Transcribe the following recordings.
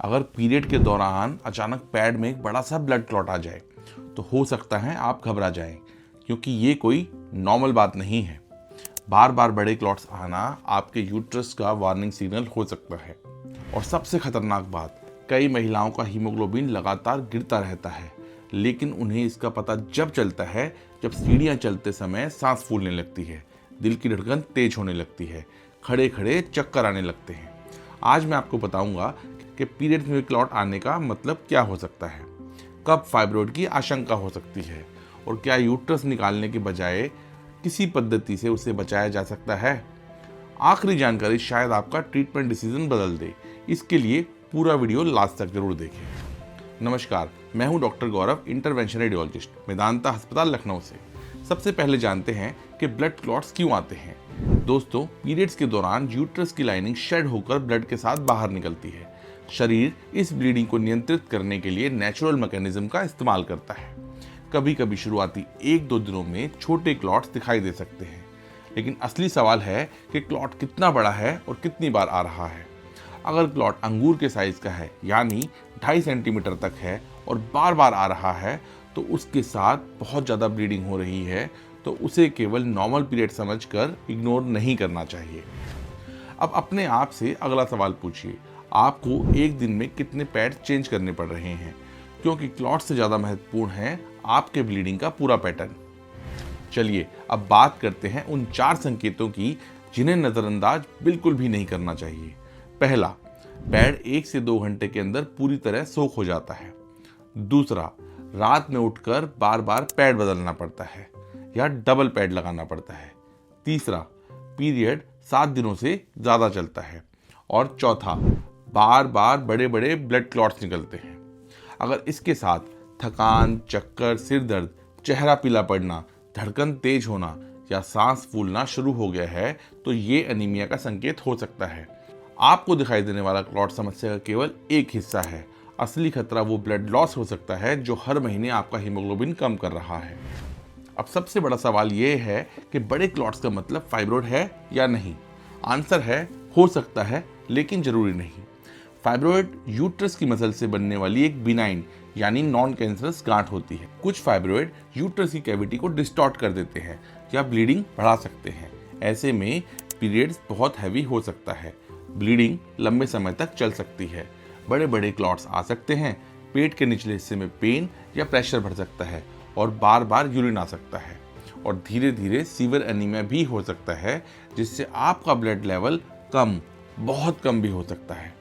अगर पीरियड के दौरान अचानक पैड में एक बड़ा सा ब्लड क्लॉट आ जाए तो हो सकता है आप घबरा जाएं, क्योंकि ये कोई नॉर्मल बात नहीं है। बार बार बड़े क्लॉट्स आना आपके यूट्रस का वार्निंग सिग्नल हो सकता है। और सबसे खतरनाक बात, कई महिलाओं का हीमोग्लोबिन लगातार गिरता रहता है, लेकिन उन्हें इसका पता जब चलता है जब सीढ़ियाँ चलते समय सांस फूलने लगती है, दिल की धड़कन तेज होने लगती है, खड़े खड़े चक्कर आने लगते हैं। आज मैं आपको बताऊंगा कि पीरियड्स में क्लॉट आने का मतलब क्या हो सकता है, कब फाइब्रॉइड की आशंका हो सकती है और क्या यूट्रस निकालने के बजाय किसी पद्धति से उसे बचाया जा सकता है। आखिरी जानकारी शायद आपका ट्रीटमेंट डिसीजन बदल दे, इसके लिए पूरा वीडियो लास्ट तक जरूर देखें। नमस्कार, मैं हूं डॉक्टर गौरव, इंटरवेंशन रेडियोलॉजिस्ट, मेदांता अस्पताल लखनऊ से। सबसे पहले जानते हैं कि ब्लड क्लॉट्स क्यों आते हैं। दोस्तों, पीरियड्स के दौरान यूट्रस की लाइनिंग शेड होकर ब्लड के साथ बाहर निकलती है। शरीर इस ब्लीडिंग को नियंत्रित करने के लिए नेचुरल मैकेनिज्म का इस्तेमाल करता है। कभी कभी शुरुआती 1-2 दिनों में छोटे क्लॉट्स दिखाई दे सकते हैं, लेकिन असली सवाल है कि क्लॉट कितना बड़ा है और कितनी बार आ रहा है। अगर क्लॉट अंगूर के साइज का है, यानी 2.5 सेंटीमीटर तक है और बार बार आ रहा है, तो उसके साथ बहुत ज़्यादा ब्लीडिंग हो रही है, तो उसे केवल नॉर्मल पीरियड समझकर इग्नोर नहीं करना चाहिए। अब अपने आप से अगला सवाल पूछिए, आपको एक दिन में कितने पैड चेंज करने पड़ रहे हैं, क्योंकि क्लॉट से ज़्यादा महत्वपूर्ण है आपके ब्लीडिंग का पूरा पैटर्न। चलिए अब बात करते हैं उन 4 संकेतों की जिन्हें नज़रअंदाज बिल्कुल भी नहीं करना चाहिए। पहला, पैड 1 से 2 घंटे के अंदर पूरी तरह सोख हो जाता है। दूसरा, रात में उठकर बार बार पैड बदलना पड़ता है या डबल पैड लगाना पड़ता है। तीसरा, पीरियड 7 दिनों से ज़्यादा चलता है। और चौथा, बार बार बड़े बड़े ब्लड क्लॉट्स निकलते हैं। अगर इसके साथ थकान, चक्कर, सिर दर्द, चेहरा पीला पड़ना, धड़कन तेज होना या सांस फूलना शुरू हो गया है, तो ये एनीमिया का संकेत हो सकता है। आपको दिखाई देने वाला क्लॉट समस्या का केवल एक हिस्सा है। असली खतरा वो ब्लड लॉस हो सकता है जो हर महीने आपका हीमोग्लोबिन कम कर रहा है। अब सबसे बड़ा सवाल ये है कि बड़े क्लॉट्स का मतलब फाइब्रॉइड है या नहीं। आंसर है, हो सकता है, लेकिन जरूरी नहीं। फाइब्रॉइड यूट्रस की मसल से बनने वाली एक बिनाइन यानी नॉन कैंसरस गांठ होती है। कुछ फाइब्रॉइड यूट्रस की कैविटी को डिस्टॉर्ट कर देते हैं या ब्लीडिंग बढ़ा सकते हैं। ऐसे में पीरियड्स बहुत हैवी हो सकता है, ब्लीडिंग लंबे समय तक चल सकती है, बड़े बड़े क्लॉट्स आ सकते हैं, पेट के निचले हिस्से में पेन या प्रेशर बढ़ सकता है और बार बार यूरिन आ सकता है, और धीरे धीरे सीवियर एनीमिया भी हो सकता है, जिससे आपका ब्लड लेवल कम, बहुत कम भी हो सकता है।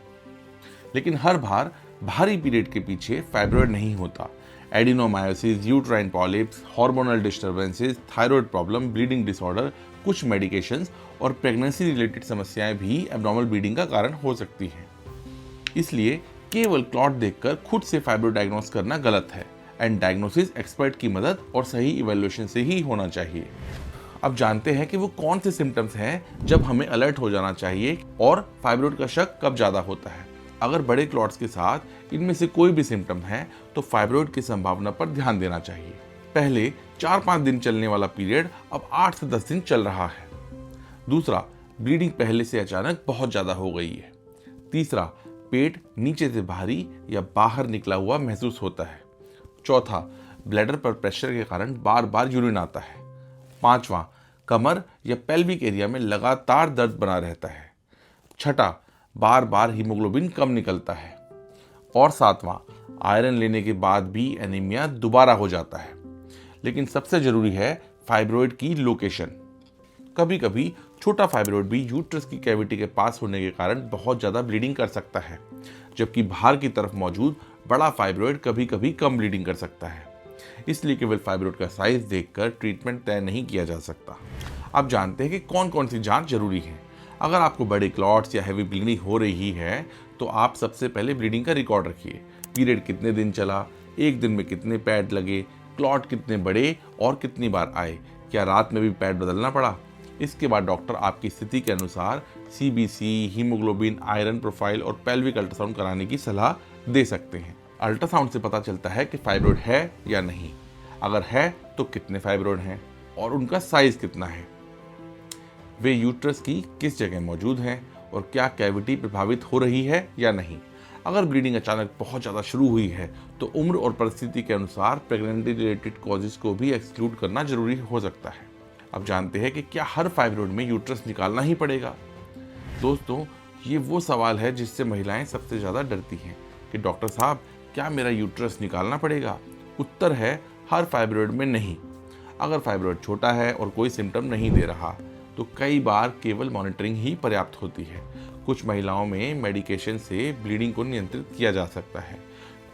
लेकिन हर बार भारी पीरियड के पीछे फाइब्रॉइड नहीं होता। Adenomyosis, uterine polyps, hormonal disturbances, thyroid problem, bleeding disorder, कुछ मेडिकेशंस और प्रेगनेंसी रिलेटेड समस्याएं भी एब्नॉर्मल ब्लीडिंग का कारण हो सकती हैं। इसलिए केवल क्लॉट देखकर खुद से फाइब्रॉइड डायग्नोस करना गलत है, एंड डायग्नोसिस एक्सपर्ट की मदद और सही इवैल्यूएशन से ही होना चाहिए। अब जानते हैं कि वो कौन से सिम्टम्स हैं जब हमें अलर्ट हो जाना चाहिए और फाइब्रॉइड का शक कब ज़्यादा होता है। अगर बड़े क्लॉट्स के साथ इनमें से कोई भी सिम्टम है तो फाइब्रॉइड की संभावना पर ध्यान देना चाहिए। पहले 4-5 दिन चलने वाला पीरियड अब 8 से 10 दिन चल रहा है। दूसरा, ब्लीडिंग पहले से अचानक बहुत ज़्यादा हो गई है। तीसरा, पेट नीचे से भारी या बाहर निकला हुआ महसूस होता है। चौथा, ब्लैडर पर प्रेशर के कारण बार बार यूरिन आता है। पांचवा, कमर या पेल्विक एरिया में लगातार दर्द बना रहता है। छठा, बार बार हीमोग्लोबिन कम निकलता है। और सातवां, आयरन लेने के बाद भी एनीमिया दोबारा हो जाता है। लेकिन सबसे जरूरी है फाइब्रॉइड की लोकेशन। कभी कभी छोटा फाइब्रॉइड भी यूट्रस की कैविटी के पास होने के कारण बहुत ज़्यादा ब्लीडिंग कर सकता है, जबकि बाहर की तरफ मौजूद बड़ा फाइब्रॉइड कभी कभी कम ब्लीडिंग कर सकता है। इसलिए केवल फाइब्रॉइड का साइज देखकर ट्रीटमेंट तय नहीं किया जा सकता। अब जानते हैं कि कौन कौन सी जांच जरूरी है। अगर आपको बड़े क्लॉट्स या हैवी ब्लीडिंग हो रही है तो आप सबसे पहले ब्लीडिंग का रिकॉर्ड रखिए। पीरियड कितने दिन चला, एक दिन में कितने पैड लगे, क्लॉट कितने बड़े और कितनी बार आए, क्या रात में भी पैड बदलना पड़ा। इसके बाद डॉक्टर आपकी स्थिति के अनुसार सीबीसी, हीमोग्लोबिन, आयरन प्रोफाइल और पेल्विक अल्ट्रासाउंड कराने की सलाह दे सकते हैं। अल्ट्रासाउंड से पता चलता है कि फाइब्रॉइड है या नहीं। अगर है तो कितने फाइब्रॉइड हैं और उनका साइज कितना है, वे यूट्रस की किस जगह मौजूद हैं और क्या कैविटी प्रभावित हो रही है या नहीं। अगर ब्लीडिंग अचानक बहुत ज़्यादा शुरू हुई है तो उम्र और परिस्थिति के अनुसार प्रेगनेंसी रिलेटेड कॉजेज को भी एक्सक्लूड करना जरूरी हो सकता है। अब जानते हैं कि क्या हर फाइब्रॉइड में यूट्रस निकालना ही पड़ेगा। दोस्तों, ये वो सवाल है जिससे महिलाएं सबसे ज़्यादा डरती हैं कि डॉक्टर साहब क्या मेरा यूट्रस निकालना पड़ेगा। उत्तर है हर फाइब्रॉइड में नहीं। अगर फाइब्रॉइड छोटा है और कोई सिम्टम नहीं दे रहा तो कई बार केवल मॉनिटरिंग ही पर्याप्त होती है। कुछ महिलाओं में मेडिकेशन से ब्लीडिंग को नियंत्रित किया जा सकता है।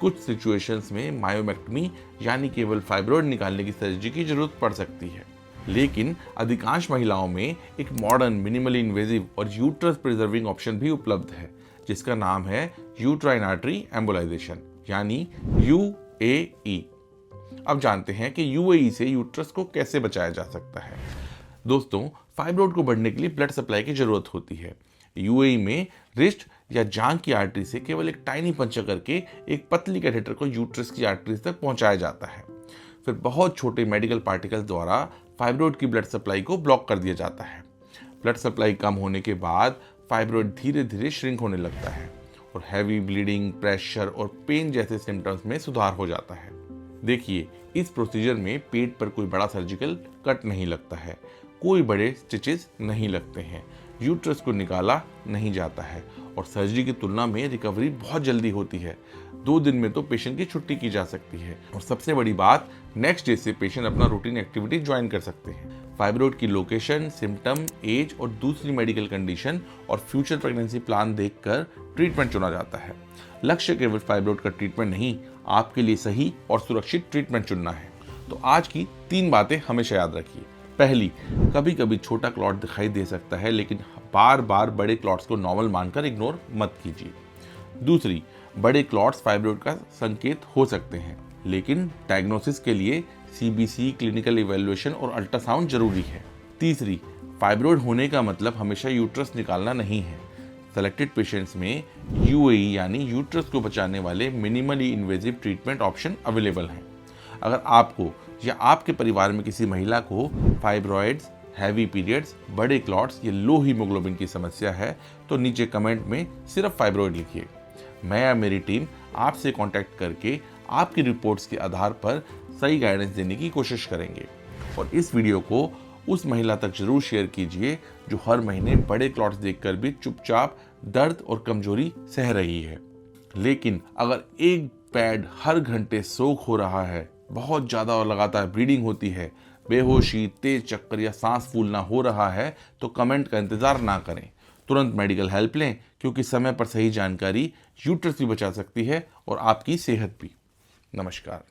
कुछ सिचुएशंस में मायोमेक्टमी यानी केवल फाइब्रॉइड निकालने की सर्जरी की जरूरत पड़ सकती है। लेकिन अधिकांश महिलाओं में एक मॉडर्न मिनिमली इन्वेजिव और यूट्रस प्रिजर्विंग ऑप्शन भी उपलब्ध है जिसका नाम है यूट्राइन आर्टरी एम्बोलाइजेशन यानी UAE। अब जानते हैं कि UAE से यूट्रस को कैसे बचाया जा सकता है। दोस्तों, फाइब्रॉइड को बढ़ने के लिए ब्लड सप्लाई की जरूरत होती है। UAE में रिस्ट या जांघ की आर्टरी से केवल एक टाइनी पंचर करके एक पतली कैथेटर को यूट्रस की आर्टरीज तक पहुंचाया जाता है। फिर बहुत छोटे मेडिकल पार्टिकल्स द्वारा फाइब्रॉइड की ब्लड सप्लाई को ब्लॉक कर दिया जाता है। ब्लड सप्लाई कम होने के बाद फाइब्रॉइड धीरे धीरे श्रिंक होने लगता है और हैवी ब्लीडिंग, प्रेशर और पेन जैसे सिम्टम्स में सुधार हो जाता है। देखिए, इस प्रोसीजर में पेट पर कोई बड़ा सर्जिकल कट नहीं लगता है, कोई बड़े स्टिचेस नहीं लगते हैं, यूट्रस को निकाला नहीं जाता है और सर्जरी की तुलना में रिकवरी बहुत जल्दी होती है। 2 दिन में तो पेशेंट की छुट्टी की जा सकती है और सबसे बड़ी बात, नेक्स्ट डे से पेशेंट अपना रूटीन एक्टिविटी ज्वाइन कर सकते हैं। फाइब्रॉइड की लोकेशन, सिम्टम, एज और दूसरी मेडिकल कंडीशन और फ्यूचर प्रेगनेंसी प्लान देखकर ट्रीटमेंट चुना जाता है। लक्ष्य केवल फाइब्रॉइड का ट्रीटमेंट नहीं, आपके लिए सही और सुरक्षित ट्रीटमेंट चुनना है। तो आज की 3 बातें हमेशा याद रखिए। पहली, कभी कभी छोटा क्लॉट दिखाई दे सकता है लेकिन बार बार बड़े क्लॉट्स को नॉर्मल मानकर इग्नोर मत कीजिए। दूसरी, बड़े क्लॉट्स फाइब्रॉइड का संकेत हो सकते हैं लेकिन डायग्नोसिस के लिए CBC, क्लिनिकल इवैल्यूएशन और अल्ट्रासाउंड जरूरी है। तीसरी, फाइब्रॉइड होने का मतलब हमेशा यूट्रस निकालना नहीं है। सेलेक्टेड पेशेंट्स में UAE यानी यूट्रस को बचाने वाले minimally invasive treatment option available हैं। अगर आपको या आपके परिवार में किसी महिला को फाइब्रॉइड्स, हैवी पीरियड्स, बड़े क्लॉट्स या लो हीमोग्लोबिन की समस्या है तो नीचे कमेंट में सिर्फ फाइब्रॉइड लिखिए। मैं या मेरी टीम आपसे कांटेक्ट करके आपकी रिपोर्ट्स के आधार पर सही गाइडेंस देने की कोशिश करेंगे। और इस वीडियो को उस महिला तक जरूर शेयर कीजिए जो हर महीने बड़े क्लॉट्स देखकर भी चुपचाप दर्द और कमजोरी सह रही है। लेकिन अगर एक पैड हर घंटे सोख हो रहा है, बहुत ज़्यादा और लगातार ब्लीडिंग होती है, बेहोशी, तेज चक्कर या सांस फूलना हो रहा है तो कमेंट का इंतजार ना करें, तुरंत मेडिकल हेल्प लें क्योंकि समय पर सही जानकारी यूट्रस भी बचा सकती है और आपकी सेहत भी। नमस्कार।